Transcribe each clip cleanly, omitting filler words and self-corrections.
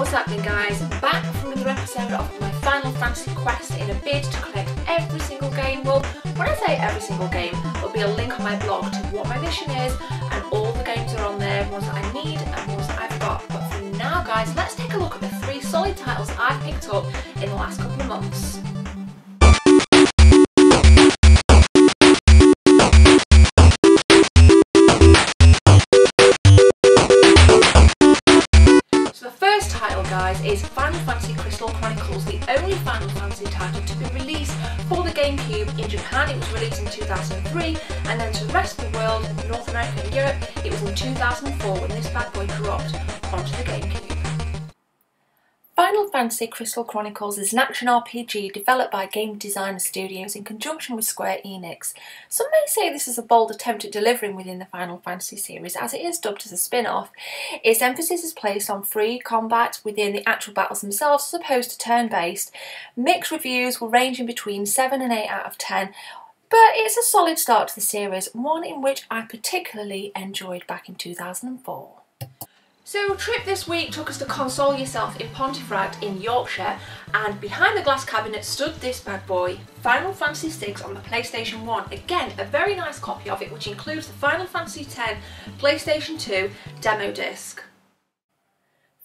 What's happening, guys? Back for another episode of my Final Fantasy quest in a bid to collect every single game. Well, when I say every single game, there'll be a link on my blog to what my mission is, and all the games are on there, ones that I need and ones that I've got. But for now, guys, let's take a look at the 3 solid titles I've picked up in the last couple of months. Guys, is Final Fantasy Crystal Chronicles, the only Final Fantasy title to be released for the GameCube. In Japan it was released in 2003, and then to the rest of the world, North America and Europe, it was in 2004 when this bad boy dropped onto the GameCube. Final Fantasy Crystal Chronicles is an action RPG developed by Game Designer Studios in conjunction with Square Enix. Some may say this is a bold attempt at delivering within the Final Fantasy series, as it is dubbed as a spin-off. Its emphasis is placed on free combat within the actual battles themselves as opposed to turn-based. Mixed reviews will range in between 7 and 8 out of 10, but it's a solid start to the series, one in which I particularly enjoyed back in 2004. So trip this week took us to Console Yourself in Pontefract in Yorkshire, and behind the glass cabinet stood this bad boy, Final Fantasy VI on the PlayStation 1. Again, a very nice copy of it, which includes the Final Fantasy X PlayStation 2 demo disc.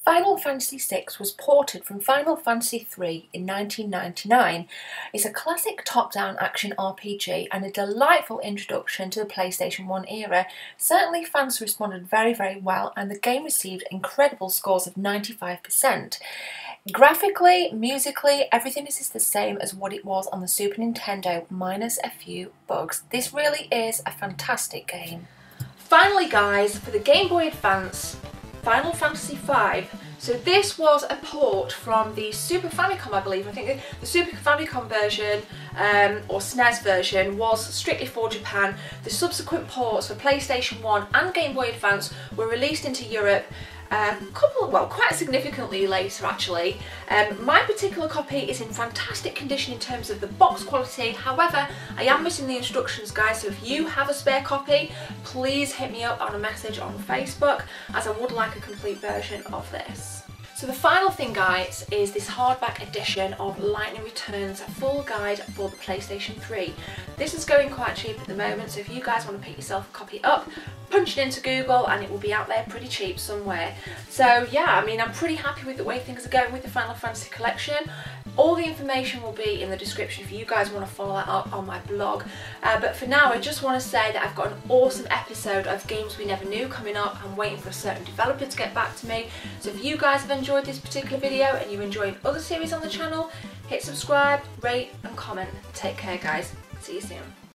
Final Fantasy VI was ported from Final Fantasy III in 1999. It's a classic top-down action RPG and a delightful introduction to the PlayStation 1 era. Certainly fans responded very well, and the game received incredible scores of 95%. Graphically, musically, everything is the same as what it was on the Super Nintendo, minus a few bugs. This really is a fantastic game. Finally, guys, for the Game Boy Advance, Final Fantasy V. So this was a port from the Super Famicom, I believe. I think the Super Famicom version or SNES version was strictly for Japan. The subsequent ports for PlayStation 1 and Game Boy Advance were released into Europe quite significantly later, actually. My particular copy is in fantastic condition in terms of the box quality. However, I am missing the instructions, guys, so if you have a spare copy, please hit me up on a message on Facebook, as I would like a complete version of this. So the final thing, guys, is this hardback edition of Lightning Returns full guide for the PlayStation 3. This is going quite cheap at the moment, so if you guys want to pick yourself a copy up, punch it into Google and it will be out there pretty cheap somewhere. So yeah, I mean, I'm pretty happy with the way things are going with the Final Fantasy collection. All the information will be in the description if you guys want to follow that up on my blog. But for now, I just want to say that I've got an awesome episode of Games We Never Knew coming up. I'm waiting for a certain developer to get back to me. So if you guys have enjoyed this particular video and you're enjoying other series on the channel, hit subscribe, rate and comment. Take care, guys. See you soon.